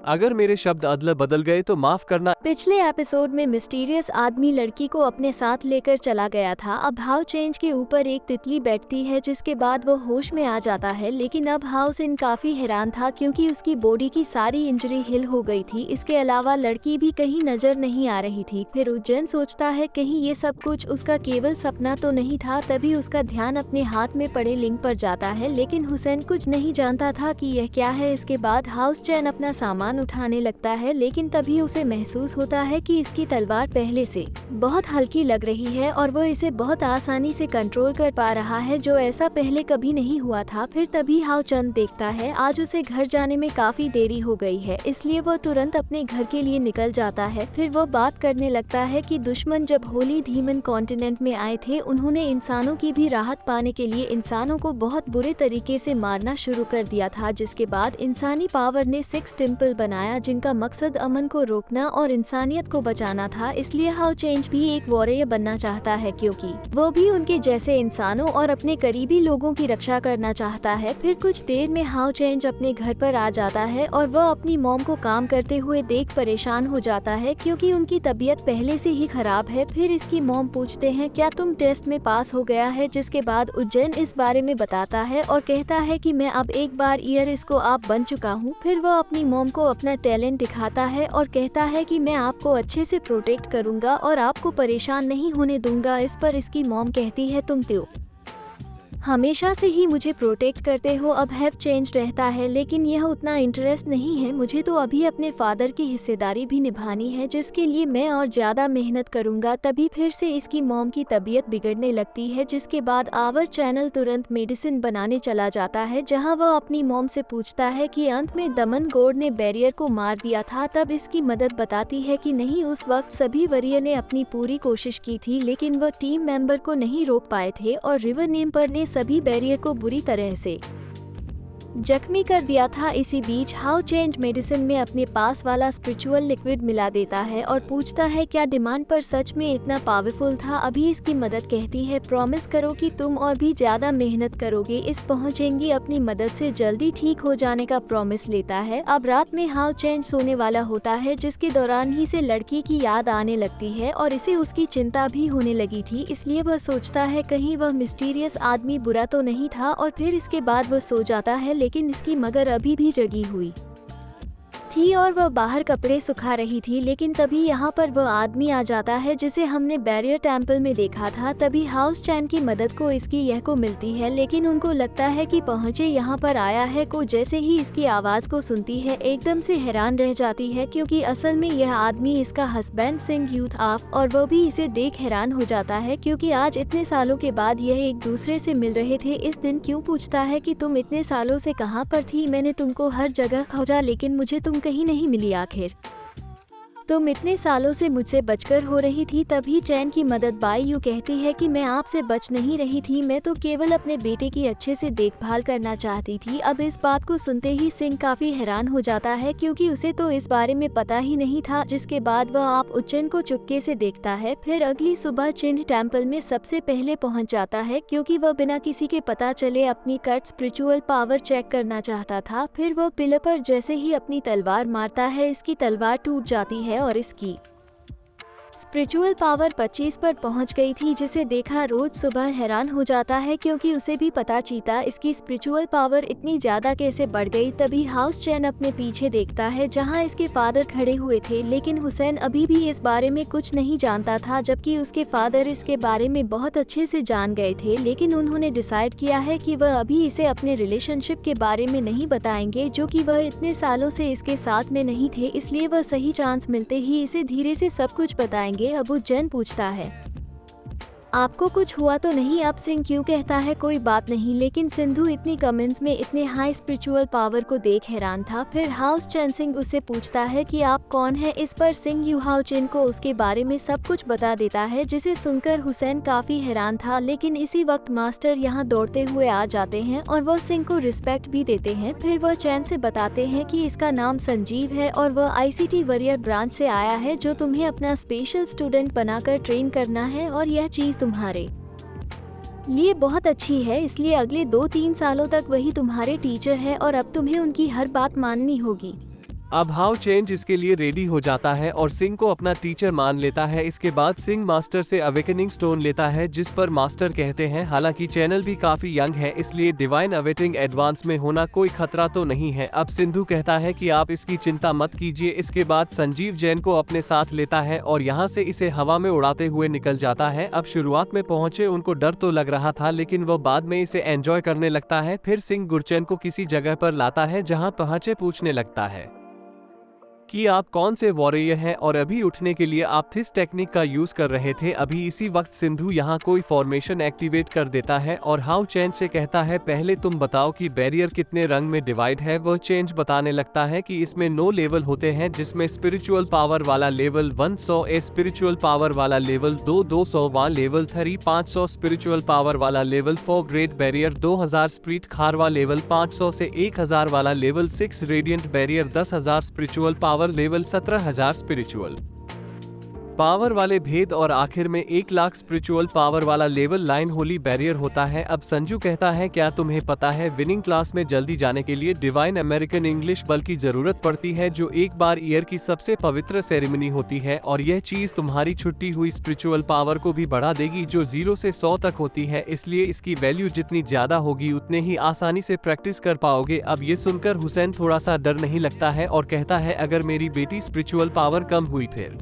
अगर मेरे शब्द अदल बदल गए तो माफ करना। पिछले एपिसोड में मिस्टीरियस आदमी लड़की को अपने साथ लेकर चला गया था। अब हाउ चेंज के ऊपर एक तितली बैठती है जिसके बाद वो होश में आ जाता है, लेकिन अब हाउ सिन काफी हैरान था क्योंकि उसकी बॉडी की सारी इंजरी हिल हो गई थी। इसके अलावा लड़की भी कहीं नजर नहीं आ रही थी। फिर उज्जैन सोचता है कहीं ये सब कुछ उसका केवल सपना तो नहीं था। तभी उसका ध्यान अपने हाथ में पड़े लिंक पर जाता है, लेकिन हुसैन कुछ नहीं जानता था कि यह क्या है। इसके बाद हाउस चैन अपना सामान उठाने लगता है, लेकिन तभी उसे महसूस होता है कि इसकी तलवार पहले से बहुत हल्की लग रही है और वो इसे बहुत आसानी से कंट्रोल कर पा रहा है, जो ऐसा पहले कभी नहीं हुआ था। फिर तभी हाउ चंद देखता है आज उसे घर जाने में काफी देरी हो गई है, इसलिए वो तुरंत अपने घर के लिए निकल जाता है। फिर वो बात करने लगता है कि दुश्मन जब होली धीमन कॉन्टिनेंट में आए थे, उन्होंने इंसानों की भी राहत पाने के लिए इंसानों को बहुत बुरे तरीके से मारना शुरू कर दिया था, जिसके बाद इंसानी पावर ने 6 टेम्पल बनाया जिनका मकसद अमन को रोकना और इंसानियत को बचाना था। इसलिए हाउ चेंज भी एक वॉरियर बनना चाहता है क्योंकि वो भी उनके जैसे इंसानों और अपने करीबी लोगों की रक्षा करना चाहता है। फिर कुछ देर में हाउ चेंज अपने घर पर आ जाता है और वह अपनी मॉम को काम करते हुए देख परेशान हो जाता है क्योंकि उनकी तबीयत पहले से ही खराब है। फिर इसकी मॉम पूछते हैं क्या तुम टेस्ट में पास हो गया है, जिसके बाद उज्जैन इस बारे में बताता है और कहता है कि मैं अब एक बार ईयर को आप बन चुका हूँ। फिर वह अपनी मॉम को अपना टैलेंट दिखाता है और कहता है कि मैं आपको अच्छे से प्रोटेक्ट करूंगा और आपको परेशान नहीं होने दूंगा। इस पर इसकी मॉम कहती है तुम तो हमेशा से ही मुझे प्रोटेक्ट करते हो। अब हैव चेंज रहता है, लेकिन यह उतना इंटरेस्ट नहीं है। मुझे तो अभी अपने फादर की हिस्सेदारी भी निभानी है, जिसके लिए मैं और ज्यादा मेहनत करूंगा। तभी फिर से इसकी मॉम की तबीयत बिगड़ने लगती है, जिसके बाद आवर चैनल तुरंत मेडिसिन बनाने चला जाता है, जहां वह अपनी मॉम से पूछता है कि अंत में दमन गौड़ ने बैरियर को मार दिया था। तब इसकी मदद बताती है कि नहीं, उस वक्त सभी वॉरियर ने अपनी पूरी कोशिश की थी, लेकिन वह टीम मेंबर को नहीं रोक पाए थे और रिवर नेम्पर ने सभी बैरियर को बुरी तरह से जख्मी कर दिया था। इसी बीच हाउ चेंज मेडिसिन में अपने पास वाला स्पिरिचुअल लिक्विड मिला देता है और पूछता है क्या डिमांड पर सच में इतना पावरफुल था। अभी इसकी मदद कहती है प्रॉमिस करो कि तुम और भी ज्यादा मेहनत करोगे, इस पहुंचेंगी अपनी मदद से जल्दी ठीक हो जाने का प्रॉमिस लेता है। अब रात में हाउ चेंज सोने वाला होता है, जिसके दौरान ही से लड़की की याद आने लगती है और इसे उसकी चिंता भी होने लगी थी, इसलिए वह सोचता है कहीं वह मिस्टीरियस आदमी बुरा तो नहीं था। और फिर इसके बाद वह सो जाता है, लेकिन इसकी मगर अभी भी जगी हुई थी और वह बाहर कपड़े सुखा रही थी। लेकिन तभी यहाँ पर वह आदमी आ जाता है जिसे हमने बैरियर टेम्पल में देखा था। तभी हाउस चैन की मदद को इसकी यह को मिलती है, लेकिन उनको लगता है कि पहुँचे यहाँ पर आया है को। जैसे ही इसकी आवाज को सुनती है एकदम से हैरान रह जाती है, क्योंकि असल में यह आदमी इसका हस्बैंड सिंह यूथ ऑफ, और वह भी इसे देख हैरान हो जाता है क्योंकि आज इतने सालों के बाद यह एक दूसरे से मिल रहे थे। इस दिन क्यों पूछता है कि तुम इतने सालों से कहाँ पर थी, मैंने तुमको हर जगह खोजा लेकिन मुझे तुम कहीं नहीं मिली, आखिर तुम इतने सालों से मुझसे बचकर हो रही थी। तभी चैन की मदद बाई यू कहती है कि मैं आपसे बच नहीं रही थी, मैं तो केवल अपने बेटे की अच्छे से देखभाल करना चाहती थी। अब इस बात को सुनते ही सिंह काफी हैरान हो जाता है क्योंकि उसे तो इस बारे में पता ही नहीं था। जिसके बाद वह आप उज्जैन को चुपके से देखता है। फिर अगली सुबह चिन्ह टेम्पल में सबसे पहले पहुंच जाता है क्योंकि वह बिना किसी के पता चले अपनी कट स्पिरिचुअल पावर चेक करना चाहता था। फिर वह पिलर पर जैसे ही अपनी तलवार मारता है, इसकी तलवार टूट जाती है और इसकी स्पिरिचुअल पावर 25 पर पहुंच गई थी, जिसे देखा रोज सुबह हैरान हो जाता है क्योंकि उसे भी पता चीता इसकी स्पिरिचुअल पावर इतनी ज्यादा कैसे बढ़ गई। तभी हाउस चैन अपने पीछे देखता है जहां इसके फादर खड़े हुए थे, लेकिन हुसैन अभी भी इस बारे में कुछ नहीं जानता था, जबकि उसके फादर इसके बारे में बहुत अच्छे से जान गए थे। लेकिन उन्होंने डिसाइड किया है कि वह अभी इसे अपने रिलेशनशिप के बारे में नहीं बताएंगे, जो कि वह इतने सालों से इसके साथ में नहीं थे, इसलिए वह सही चांस मिलते ही इसे धीरे से सब कुछ बताएंगे। अब उज्जैन पूछता है आपको कुछ हुआ तो नहीं। अब सिंह क्यों कहता है कोई बात नहीं, लेकिन सिंधु इतनी कमेंट्स में इतने हाई स्पिरिचुअल पावर को देख हैरान था। फिर हाउस चैन सिंह उससे पूछता है कि आप कौन है। इस पर सिंह यू हाउ चेन को उसके बारे में सब कुछ बता देता है, जिसे सुनकर हुसैन काफी हैरान था। लेकिन इसी वक्त मास्टर यहाँ दौड़ते हुए आ जाते हैं और वह सिंह को रिस्पेक्ट भी देते हैं। फिर वह चैन से बताते हैं कि इसका नाम संजीव है और वह आईसीटी वॉरियर ब्रांच से आया है, जो तुम्हें अपना स्पेशल स्टूडेंट बनाकर ट्रेन करना है और यह चीज तुम्हारे लिए बहुत अच्छी है, इसलिए अगले 2-3 सालों तक वही तुम्हारे टीचर है और अब तुम्हें उनकी हर बात माननी होगी। अब हाउ चेंज इसके लिए रेडी हो जाता है और सिंह को अपना टीचर मान लेता है। इसके बाद सिंह मास्टर से अवेकनिंग स्टोन लेता है, जिस पर मास्टर कहते हैं हालांकि चैनल भी काफी यंग है इसलिए डिवाइन अवेटिंग एडवांस में होना कोई खतरा तो नहीं है। अब सिंधु कहता है कि आप इसकी चिंता मत कीजिए। इसके बाद संजीव जैन को अपने साथ लेता है और यहाँ से इसे हवा में उड़ाते हुए निकल जाता है। अब शुरुआत में पहुंचे उनको डर तो लग रहा था लेकिन वह बाद में इसे एंजॉय करने लगता है। फिर सिंह गुरचैन को किसी जगह पर लाता है जहाँ पहुंचे पूछने लगता है कि आप कौन से वॉरियर हैं और अभी उठने के लिए आप किस टेक्निक का यूज कर रहे थे। अभी इसी वक्त सिंधु यहाँ कोई फॉर्मेशन एक्टिवेट कर देता है और हाउ चेंज से कहता है पहले तुम बताओ कि बैरियर कितने रंग में डिवाइड है। वह चेंज बताने लगता है कि इसमें 9 लेवल होते हैं जिसमें स्पिरिचुअल पावर वाला लेवल 100 स्पिरिचुअल पावर वाला लेवल 2 200वां लेवल 3 500 स्पिरिचुअल पावर वाला लेवल 4 ग्रेट बैरियर 2000 स्प्रीट खारवा लेवल 500 से 1000 वाला level 6 radiant barrier 10,000 spiritual power level 17,000 spiritual power वाले भेद और आखिर में 1 लाख स्पिरिचुअल पावर वाला लेवल 9 होली बैरियर होता है। अब संजू कहता है क्या तुम्हें पता है विनिंग क्लास में जल्दी जाने के लिए डिवाइन अमेरिकन इंग्लिश बल की जरूरत पड़ती है जो एक बार ईयर की सबसे पवित्र सेरेमनी होती है और यह चीज तुम्हारी छुट्टी हुई स्पिरिचुअल पावर को भी बढ़ा देगी जो 0 से 100 तक होती है, इसलिए इसकी वैल्यू जितनी ज्यादा होगी उतने ही आसानी से प्रैक्टिस कर पाओगे। अब ये सुनकर हुसैन थोड़ा सा डर नहीं लगता है और कहता है अगर मेरी बेटी स्पिरिचुअल पावर कम हुई फिर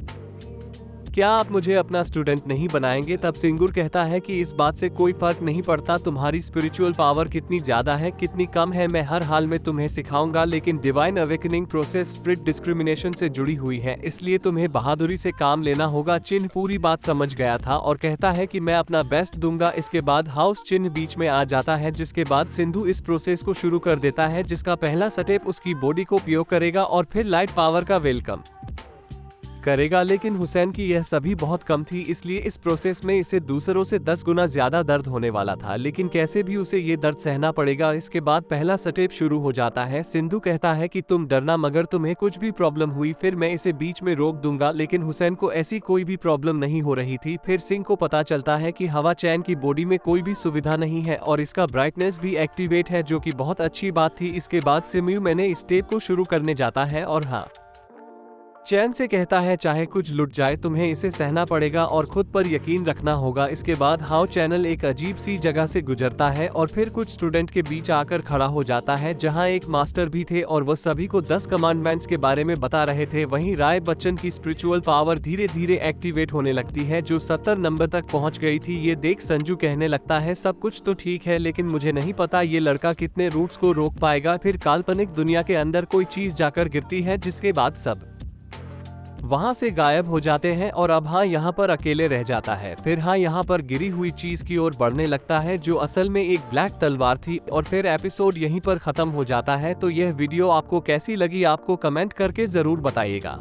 क्या आप मुझे अपना स्टूडेंट नहीं बनाएंगे। तब सिंगूर कहता है कि इस बात से कोई फर्क नहीं पड़ता तुम्हारी स्पिरिचुअल पावर कितनी ज्यादा है कितनी कम है, मैं हर हाल में तुम्हें सिखाऊंगा, लेकिन divine awakening process spirit discrimination से जुड़ी हुई है इसलिए तुम्हें बहादुरी से काम लेना होगा। चिन्ह पूरी बात समझ गया था और कहता है कि मैं अपना बेस्ट दूंगा। इसके बाद हाउस चिन्ह बीच में आ जाता है जिसके बाद सिंधु इस प्रोसेस को शुरू कर देता है जिसका पहला स्टेप उसकी बॉडी को उपयोग करेगा और फिर लाइट पावर का वेलकम करेगा, लेकिन हुसैन की यह सभी बहुत कम थी इसलिए इस प्रोसेस में इसे दूसरों से 10 गुना ज्यादा दर्द होने वाला था, लेकिन कैसे भी उसे ये दर्द सहना पड़ेगा। इसके बाद पहला स्टेप शुरू हो जाता है। सिंधु कहता है कि तुम डरना मगर तुम्हें कुछ भी प्रॉब्लम हुई फिर मैं इसे बीच में रोक दूंगा, लेकिन हुसैन को ऐसी कोई भी प्रॉब्लम नहीं हो रही थी। फिर सिंह को पता चलता है कि हवा चैन की बॉडी में कोई भी सुविधा नहीं है और इसका ब्राइटनेस भी एक्टिवेट है जो कि बहुत अच्छी बात थी। इसके बाद सिम्यू मैंने इस स्टेप को शुरू करने जाता है और हाँ चैन से कहता है चाहे कुछ लुट जाए तुम्हें इसे सहना पड़ेगा और खुद पर यकीन रखना होगा। इसके बाद हाउ चैनल एक अजीब सी जगह से गुजरता है और फिर कुछ स्टूडेंट के बीच आकर खड़ा हो जाता है जहां एक मास्टर भी थे और वह सभी को 10 कमांडमेंट्स के बारे में बता रहे थे। वहीं राय बच्चन की स्पिरिचुअल पावर धीरे धीरे एक्टिवेट होने लगती है जो 70 नंबर तक पहुंच गई थी। ये देख संजू कहने लगता है सब कुछ तो ठीक है लेकिन मुझे नहीं पता ये लड़का कितने रूट्स को रोक पाएगा। फिर काल्पनिक दुनिया के अंदर कोई चीज जाकर गिरती है जिसके बाद सब वहां से गायब हो जाते हैं और अब हाँ यहाँ पर अकेले रह जाता है। फिर हाँ यहाँ पर गिरी हुई चीज की ओर बढ़ने लगता है जो असल में एक ब्लैक तलवार थी और फिर एपिसोड यहीं पर खत्म हो जाता है। तो यह वीडियो आपको कैसी लगी आपको कमेंट करके जरूर बताइएगा।